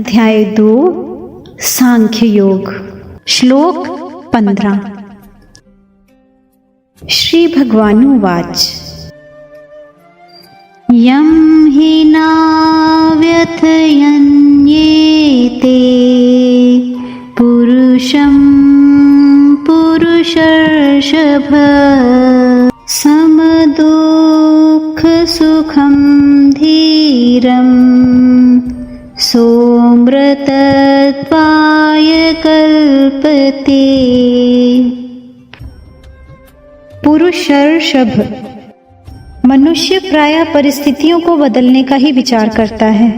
अध्याय 2 सांख्य योग। श्लोक 15। श्री भगवानुवाच यं हि नाव्यथयन्येते पुरुषं पुरुषर्षभ समदुःखसुखं धीरं सोऽमृतत्वाय कल्पते। पुरुषर्षभ मनुष्य प्रायः परिस्थितियों को बदलने का ही विचार करता है,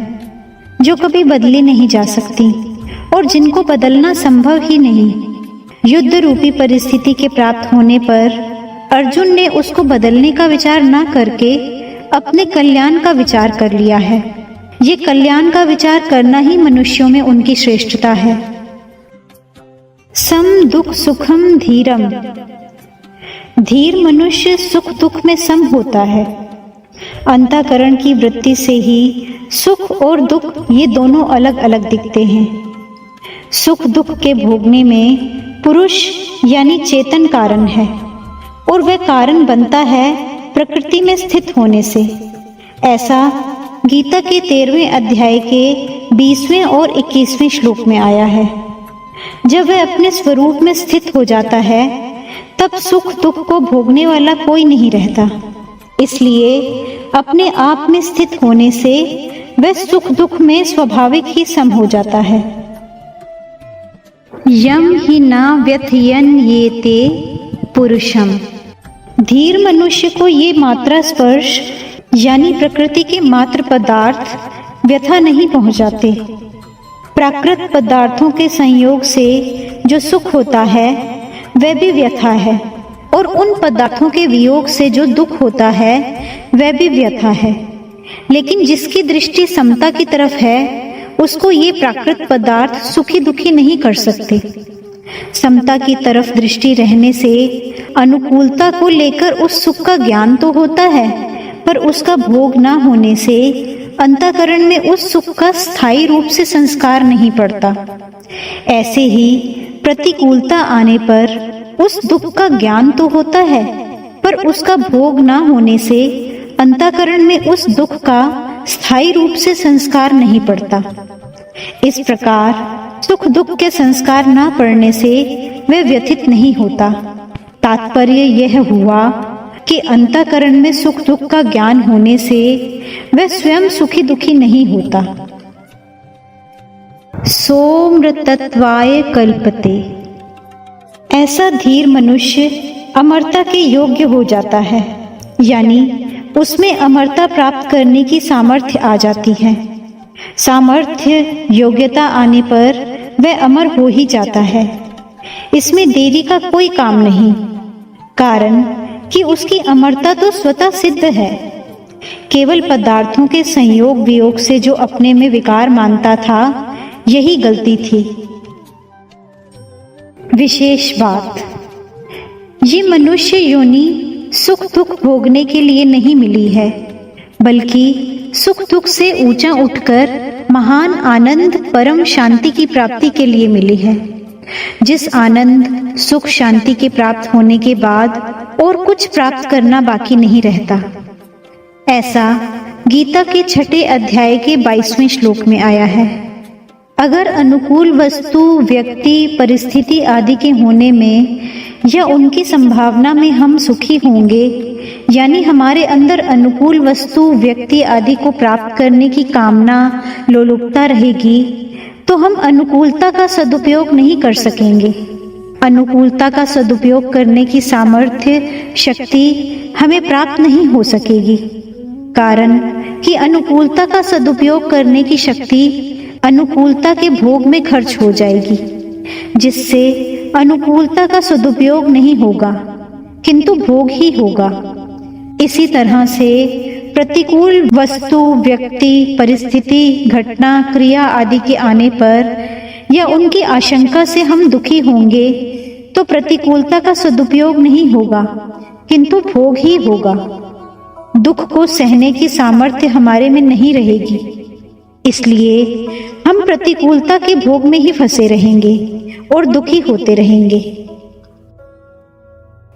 जो कभी बदली नहीं जा सकती और जिनको बदलना संभव ही नहीं। युद्ध रूपी परिस्थिति के प्राप्त होने पर अर्जुन ने उसको बदलने का विचार न करके अपने कल्याण का विचार कर लिया है। ये कल्याण का विचार करना ही मनुष्यों में उनकी श्रेष्ठता है। सम दुख सुखम धीरम, धीर मनुष्य सुख दुख में सम होता है। अंतःकरण की वृत्ति से ही सुख और दुख ये दोनों अलग अलग दिखते हैं। सुख दुख के भोगने में पुरुष यानी चेतन कारण है और वह कारण बनता है प्रकृति में स्थित होने से। ऐसा गीता के 13वें अध्याय के 20वें और 21वें श्लोक में आया है। जब वह अपने स्वरूप में स्थित हो जाता है तब सुख दुख को भोगने वाला कोई नहीं रहता। इसलिए अपने आप में स्थित होने से वह सुख दुख में स्वाभाविक ही सम हो जाता है। यम हि न व्यथयन्येते पुरुषम, धीर मनुष्य को ये मात्रा स्पर्श यानी प्रकृति के मात्र पदार्थ व्यथा नहीं पहुंचाते। प्राकृत पदार्थों के संयोग से जो सुख होता है वह भी व्यथा है और उन पदार्थों के वियोग से जो दुख होता है वह भी व्यथा है। लेकिन जिसकी दृष्टि समता की तरफ है उसको ये प्राकृत पदार्थ सुखी दुखी नहीं कर सकते। समता की तरफ दृष्टि रहने से अनुकूलता को लेकर उस सुख का ज्ञान तो होता है, पर उसका भोग न होने से अंतःकरण में उस सुख का स्थायी रूप से संस्कार नहीं पड़ता। ऐसे ही प्रतिकूलता आने पर उस दुख का ज्ञान तो होता है, पर उसका भोग न होने से अंतःकरण में उस दुख का स्थायी रूप से संस्कार नहीं पड़ता। इस प्रकार सुख दुख के संस्कार न पड़ने से वह व्यथित नहीं होता। तात्पर्य यह हुआ कि अंतःकरण में सुख दुख का ज्ञान होने से वह स्वयं सुखी दुखी नहीं होता। सोऽमृतत्वाय कल्पते, ऐसा धीर मनुष्य अमरता के योग्य हो जाता है, यानी उसमें अमरता प्राप्त करने की सामर्थ्य आ जाती है। सामर्थ्य योग्यता आने पर वह अमर हो ही जाता है। इसमें देरी का कोई काम नहीं, कारण कि उसकी अमरता तो स्वतः सिद्ध है। केवल पदार्थों के संयोग वियोग से जो अपने में विकार मानता था यही गलती थी। विशेष बात, ये मनुष्य योनि सुख दुख भोगने के लिए नहीं मिली है, बल्कि सुख दुख से ऊंचा उठकर महान आनंद परम शांति की प्राप्ति के लिए मिली है। जिस आनंद सुख शांति के प्राप्त होने के बाद और कुछ प्राप्त करना बाकी नहीं रहता। ऐसा गीता के 6 अध्याय के 22वें श्लोक में आया है। अगर अनुकूल वस्तु व्यक्ति परिस्थिति आदि के होने में या उनकी संभावना में हम सुखी होंगे, यानी हमारे अंदर अनुकूल वस्तु व्यक्ति आदि को प्राप्त करने की कामना लोलुपता रहेगी, तो हम अनुकूलता का सदुपयोग नहीं कर सकेंगे। अनुकूलता का सदुपयोग करने की सामर्थ्य शक्ति हमें प्राप्त नहीं हो सकेगी, कारण कि अनुकूलता का सदुपयोग करने की शक्ति अनुकूलता के भोग में खर्च हो जाएगी, जिससे अनुकूलता का सदुपयोग नहीं होगा किंतु भोग ही होगा। इसी तरह से प्रतिकूल वस्तु व्यक्ति परिस्थिति घटना क्रिया आदि के आने पर या उनकी आशंका से हम दुखी होंगे तो प्रतिकूलता का सदुपयोग नहीं होगा किंतु भोग ही होगा। दुख को सहने की सामर्थ्य हमारे में नहीं रहेगी। इसलिए हम प्रतिकूलता के भोग में ही फंसे रहेंगे और दुखी होते रहेंगे।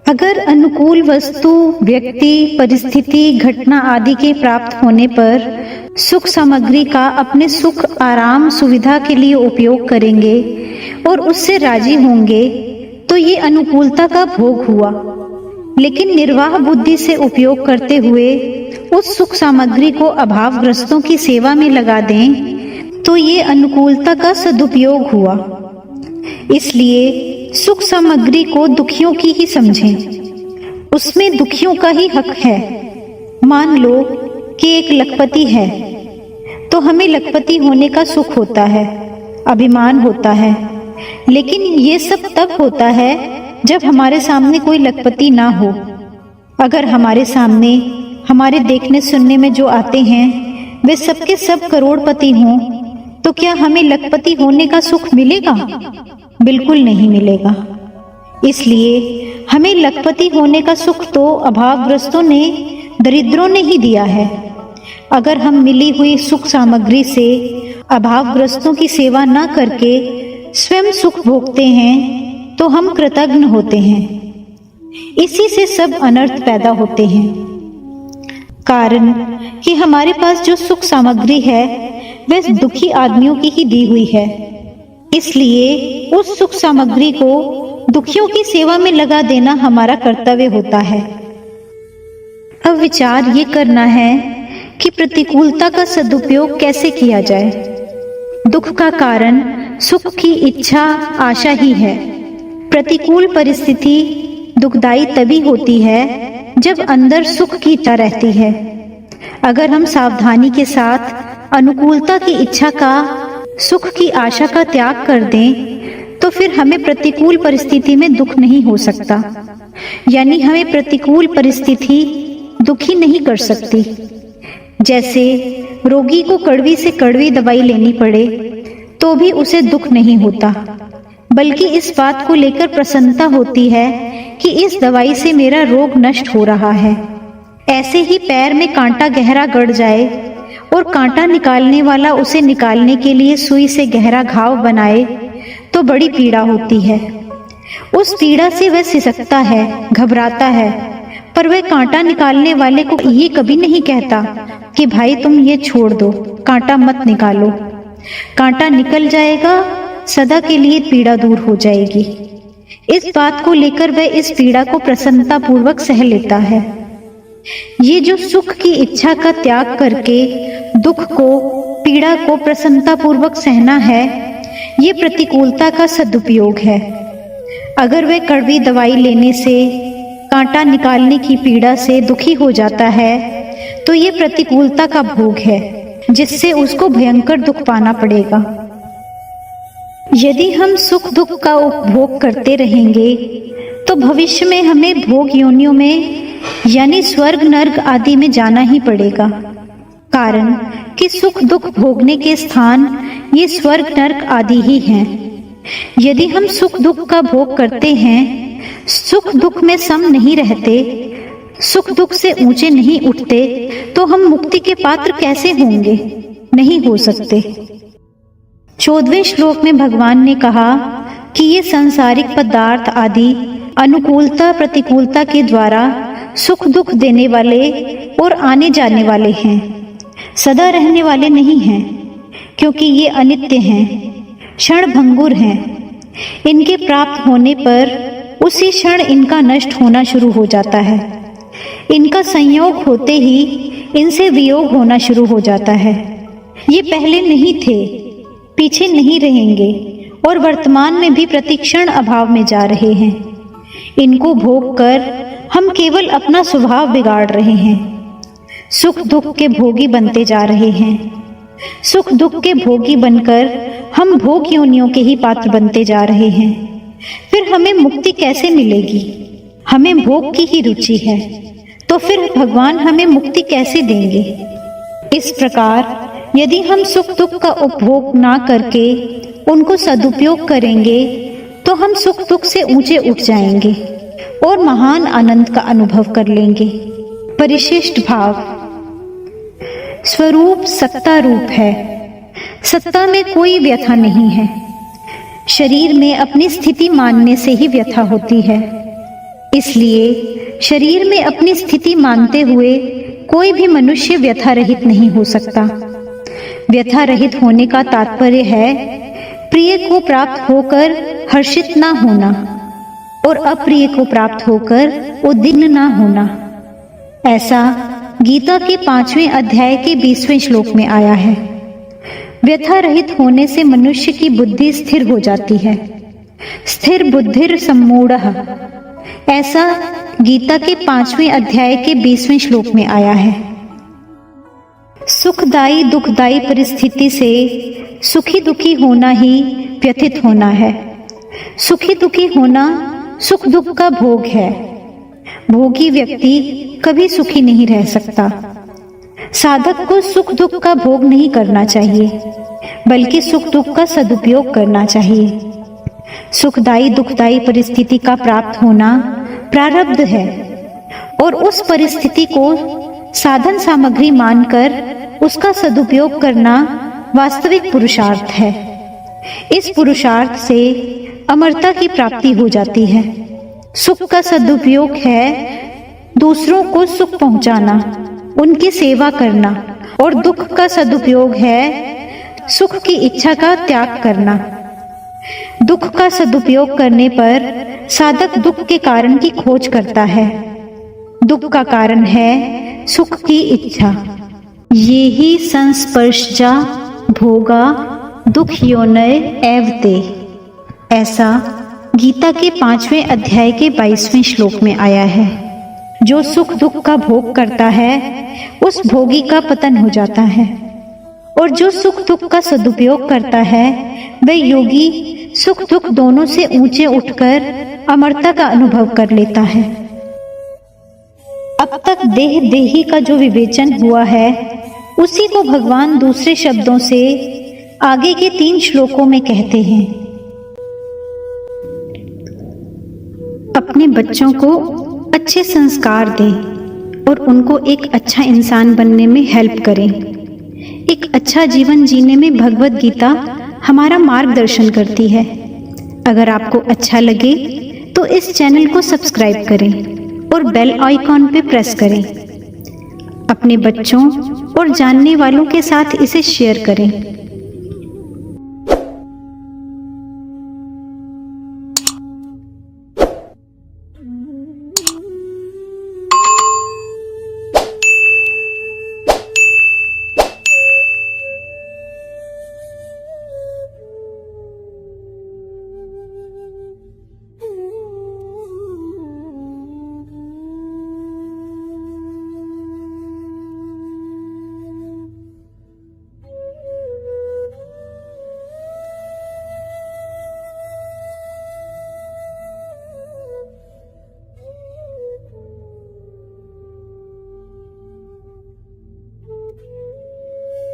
अगर अनुकूल वस्तु, व्यक्ति, परिस्थिति, घटना आदि के प्राप्त होने पर सुख सामग्री का अपने सुख, आराम, सुविधा के लिए उपयोग करेंगे और उससे राजी होंगे तो ये अनुकूलता का भोग हुआ। लेकिन निर्वाह बुद्धि से उपयोग करते हुए उस सुख सामग्री को अभावग्रस्तों की सेवा में लगा दें तो ये अनुकूलता का सदुपयोग हुआ। इसलिए सुख सामग्री को दुखियों की ही समझें, उसमें दुखियों का ही हक है। मान लो कि एक लखपति है तो हमें लखपति होने का सुख होता है, अभिमान होता है, लेकिन ये सब तब होता है जब हमारे सामने कोई लखपति ना हो। अगर हमारे सामने हमारे देखने सुनने में जो आते हैं वे सबके सब करोड़पति हों तो क्या हमें लखपति होने का सुख मिलेगा? बिल्कुल नहीं मिलेगा। इसलिए हमें लखपति होने का सुख तो अभावग्रस्तों ने, दरिद्रों ने ही दिया है। अगर हम मिली हुई सुख सामग्री से अभावग्रस्तों की सेवा न करके स्वयं सुख भोगते हैं तो हम कृतज्ञ होते हैं। इसी से सब अनर्थ पैदा होते हैं। कारण कि हमारे पास जो सुख सामग्री है वह दुखी आदमियों की ही दी हुई है। इसलिए उस सुख सामग्री को दुखियों की सेवा में लगा देना हमारा कर्तव्य होता है। अब विचार ये करना है कि प्रतिकूलता का सदुपयोग कैसे किया जाए। दुख का कारण सुख की इच्छा, आशा ही है। प्रतिकूल परिस्थिति दुखदाई तभी होती है जब अंदर सुख की इच्छा रहती है। अगर हम सावधानी के साथ अनुकूलता की इच्छा का, सुख की आशा का त्याग कर दें तो फिर हमें प्रतिकूल परिस्थिति में दुख नहीं हो सकता, यानी हमें प्रतिकूल परिस्थिति दुखी नहीं कर सकती। जैसे रोगी को कड़वी से कड़वी दवाई लेनी पड़े तो भी उसे दुख नहीं होता, बल्कि इस बात को लेकर प्रसन्नता होती है कि इस दवाई से मेरा रोग नष्ट हो रहा है। ऐसे ही पैर में कांटा गहरा गड़ जाए और कांटा निकालने वाला उसे निकालने के लिए सुई से गहरा घाव बनाए तो बड़ी पीड़ा होती है। उस पीड़ा से वह सिसकता है, घबराता है, पर वह कांटा निकालने वाले को ये कभी नहीं कहता कि भाई तुम ये छोड़ दो, कांटा मत निकालो। कांटा निकल जाएगा, सदा के लिए पीड़ा दूर हो जाएगी। इस बात को लेकर वह इस पीड़ा को प्रसन्नता पूर्वक सह लेता है। ये जो सुख की इच्छा का त्याग करके दुख को, पीड़ा को प्रसन्नता पूर्वक सहना है, ये प्रतिकूलता का सदुपयोग है। अगर वह कड़वी दवाई लेने से, कांटा निकालने की पीड़ा से दुखी हो जाता है तो ये प्रतिकूलता का भोग है, जिससे उसको भयंकर दुख पाना पड़ेगा। यदि हम सुख दुख का उपभोग करते रहेंगे तो भविष्य में हमें भोग योनियों में, यानी स्वर्ग नर्क आदि में जाना ही पड़ेगा। कारण कि सुख दुख भोगने के स्थान ये स्वर्ग नर्क आदि ही हैं। यदि हम सुख दुख का भोग करते हैं, सुख दुख में सम नहीं रहते, सुख दुख से ऊंचे नहीं उठते, तो हम मुक्ति के पात्र कैसे होंगे? नहीं हो सकते। 14वें श्लोक में भगवान ने कहा कि ये सांसारिक पदार्थ आदि अनुकूलता प्रतिकूलता के द्वारा सुख दुख देने वाले और आने जाने वाले हैं, सदा रहने वाले नहीं हैं, क्योंकि ये अनित्य हैं, क्षणभंगुर हैं। इनके प्राप्त होने पर उसी क्षण इनका नष्ट होना शुरू हो जाता है। इनका संयोग होते ही इनसे वियोग होना शुरू हो जाता है। ये पहले नहीं थे, पीछे नहीं रहेंगे और वर्तमान में भी प्रतिक्षण अभाव में जा रहे हैं। इनको भोग कर हम केवल अपना स्वभाव बिगाड़ रहे हैं, सुख दुख के भोगी बनते जा रहे हैं। सुख दुख के भोगी बनकर हम भोग योनियों के ही पात्र बनते जा रहे हैं। फिर हमें मुक्ति कैसे मिलेगी? हमें भोग की ही रुचि है, तो फिर भगवान हमें मुक्ति कैसे देंगे? इस प्रकार यदि हम सुख दुख का उपभोग ना करके उनको सदुपयोग करेंगे तो हम सुख दुख से ऊंचे उठ जाएंगे और महान आनंद का अनुभव कर लेंगे। परिशिष्ट भाव। स्वरूप सत्ता रूप है, सत्ता में कोई व्यथा नहीं है। शरीर में अपनी स्थिति मानने से ही व्यथा होती है। इसलिए शरीर में अपनी स्थिति मानते हुए कोई भी मनुष्य व्यथा रहित नहीं हो सकता। व्यथा रहित होने का तात्पर्य है प्रिय को प्राप्त होकर हर्षित ना होना और अप्रिय को प्राप्त होकर उद्विग्न ना होना। ऐसा गीता के 5वें अध्याय के 20वें श्लोक में आया है। व्यथा रहित होने से मनुष्य की बुद्धि स्थिर हो जाती है। स्थिर बुद्धिर सम्मूढ़ः, ऐसा गीता के 5वें अध्याय के 20वें श्लोक में आया है। सुखदायी दुखदायी परिस्थिति से सुखी दुखी होना ही व्यथित होना है। सुखी दुखी होना सुख दुख का भोग है। भोगी व्यक्ति कभी सुखी नहीं रह सकता। साधक को सुख दुख का भोग नहीं करना चाहिए, बल्कि सुख दुख का सदुपयोग करना चाहिए। सुखदायी दुखदायी परिस्थिति का प्राप्त होना प्रारब्ध है और उस परिस्थिति को साधन सामग्री मानकर उसका सदुपयोग करना वास्तविक पुरुषार्थ है। इस पुरुषार्थ से अमरता की प्राप्ति हो जाती है। सुख का सदुपयोग है दूसरों को सुख पहुंचाना, उनकी सेवा करना, और दुख का सदुपयोग है सुख की इच्छा का त्याग करना। दुख का सदुपयोग करने पर साधक दुख के कारण की खोज करता है। दुख का कारण है सुख की इच्छा। ये ही संस्पर्शजा भोगा दुख योनय एवते, ऐसा गीता के 5वें अध्याय के 22वें श्लोक में आया है। जो सुख दुख का भोग करता है उस भोगी का पतन हो जाता है, और जो सुख दुख का सदुपयोग करता है वह योगी सुख दुख दोनों से ऊंचे उठकर अमरता का अनुभव कर लेता है। अब तक देह देही का जो विवेचन हुआ है उसी को भगवान दूसरे शब्दों से आगे के 3 श्लोकों में कहते हैं। अपने बच्चों को अच्छे संस्कार दें और उनको एक अच्छा इंसान बनने में हेल्प करें। एक अच्छा जीवन जीने में भगवत गीता हमारा मार्गदर्शन करती है। अगर आपको अच्छा लगे तो इस चैनल को सब्सक्राइब करें और बेल आइकॉन पे प्रेस करें। अपने बच्चों और जानने वालों के साथ इसे शेयर करें।